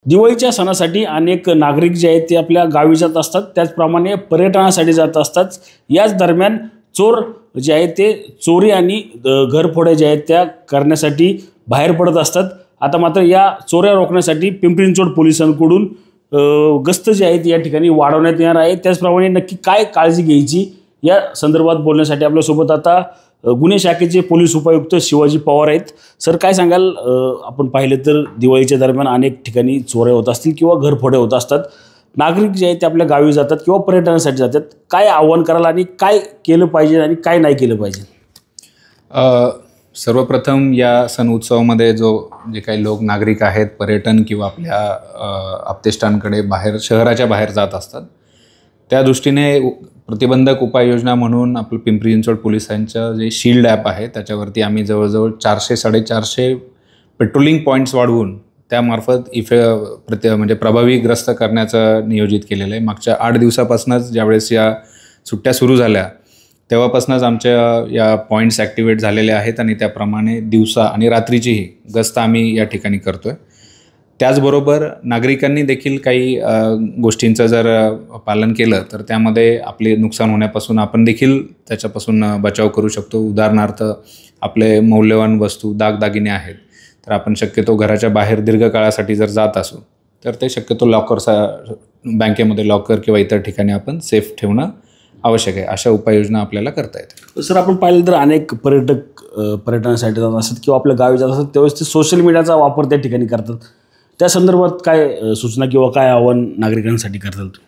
दिवाळीच्या सणासाठी अनेक नागरिक जे आहेत ते आपल्या गावी जात असतात, त्याचप्रमाणे पर्यटनासाठी जात असतात। याच दरम्यान चोर जे आहेत ते चोरी आणि घरफोड्या जे आहेत त्या करण्यासाठी बाहेर पडत असतात। आता मात्र या चोऱ्या रोखण्यासाठी पिंपरी चिंचवड पोलिसांकडून गस्त जी आहे ती या ठिकाणी वाढवण्यात येणार आहे। त्याचप्रमाणे नक्की काय काळजी घ्यायची या संदर्भात बोलण्यासाठी आपल्यासोबत आता गुन्हे शाखेचे पोलीस उपायुक्त शिवाजी पवार आहेत। सर, काय सांगाल? आपण पाहिलं तर दिवाळीच्या दरम्यान अनेक ठिकाणी चोऱ्या होत असतील किंवा घरफोड्या होत असतात, नागरिक जे आहेत ते आपल्या गावी जातात किंवा पर्यटनासाठी जातात, काय आव्हान कराल आणि काय केलं पाहिजे आणि काय नाही केलं पाहिजे? सर्वप्रथम या सण उत्सवामध्ये जे काही लोक नागरिक आहेत पर्यटन किंवा आपल्या आप्तेष्टांकडे बाहेर शहराच्या बाहेर जात असतात, त्या दृष्टीने प्रतिबंधक उपाययोजना म्हणून आपलं पिंपरी चिंचवड पोलिसांचं जे शील्ड ॲप आहे त्याच्यावरती आम्ही जवळजवळ 400-450 पेट्रोलिंग पॉईंट्स वाढवून त्यामार्फत म्हणजे प्रभावीग्रस्त करण्याचं नियोजित केलेलं आहे। मागच्या 8 दिवसापासूनच ज्यावेळेस या सुट्ट्या सुरू झाल्या तेव्हापासूनच आमच्या या पॉईंट्स ॲक्टिवेट झालेले आहेत आणि त्याप्रमाणे दिवसा आणि रात्रीचीही गस्त आम्ही या ठिकाणी करतो आहे। त्याचबरोबर नागरिकांनी देखील काही गोष्टींचं जर पालन केलं तर त्यामध्ये आपले नुकसान होण्यापासून आपण देखील त्याच्यापासून बचाव करू शकतो। उदाहरणार्थ आपले मौल्यवान वस्तू दागदागिने आहेत तर आपण शक्यतो घराच्या बाहेर दीर्घकाळासाठी जर जात असू तर ते शक्यतो बँकेमध्ये लॉकर किंवा इतर ठिकाणी आपण सेफ ठेवणं आवश्यक आहे। अशा उपाययोजना आपल्याला करता येतात। सर, आपण पाहिलं तर अनेक पर्यटक पर्यटनासाठी जात असतात किंवा आपल्या गावी जात असतात, त्यावेळेस ते सोशल मीडियाचा वापर त्या ठिकाणी करतात। त्या संदर्भात काय सूचना किंवा काय आव्हान नागरिकांसाठी करतात?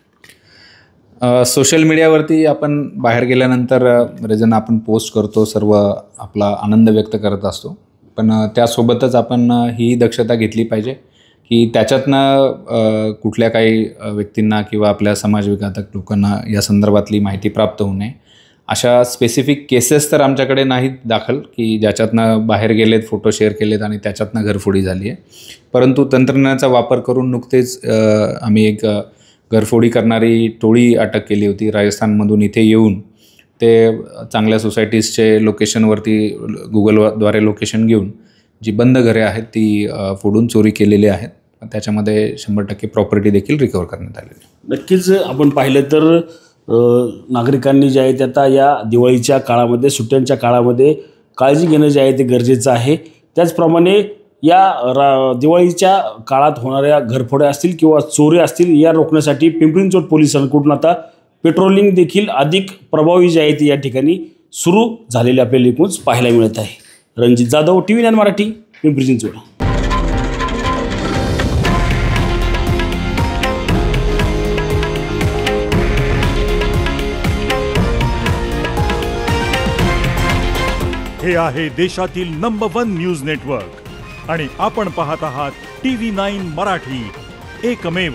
सोशल मीडियावरती आपण बाहेर गेल्यानंतर बरेचजण आपण पोस्ट करतो, सर्व आपला आनंद व्यक्त करत असतो, पण त्यासोबतच आपण ही दक्षता घेतली पाहिजे की त्याच्यातनं कुठल्या काही व्यक्तींना किंवा आपल्या समाजविघातक लोकांना या संदर्भातली माहिती प्राप्त होऊ नये। अशा स्पेसिफिक केसेस तर आमच्याकडे नाहीत दाखल की ज्याच्यातनं बाहेर गेलेत, फोटो शेअर केलेत आणि त्याच्यातनं घरफोडी झाली आहे, परंतु तंत्रज्ञानाचा वापर करून नुकतेच आम्ही एक घरफोडी करणारी टोळी अटक केली होती राजस्थानमधून। इथे येऊन ते चांगल्या सोसायटीजचे लोकेशनवरती गुगलद्वारे लोकेशन घेऊन जी बंद घरे आहेत ती फोडून चोरी केलेली आहेत। त्याच्यामध्ये 100% प्रॉपर्टी देखील रिकवर करण्यात आलेली। नक्कीच आपण पाहिलं तर नागरिकांनी जे आहे ते आता या दिवाळीच्या काळामध्ये, सुट्ट्यांच्या काळामध्ये काळजी घेणं जे आहे ते गरजेचं आहे। त्याचप्रमाणे या दिवाळीच्या काळात होणाऱ्या घरफोड्या असतील किंवा चोरी असतील या रोखण्यासाठी पिंपरी चिंचवड पोलिसांकडून आता पेट्रोलिंग देखील अधिक प्रभावी जे आहे ती या ठिकाणी सुरू झालेली आपल्याला एकूणच पाहायला मिळत आहे। रणजित जाधव, TV9 मराठी, पिंपरी चिंचवड। हे आहे देशातील नंबर 1 न्यूज नेटवर्क आणि आपण पाहत आहात TV9 मराठी, एकमेव।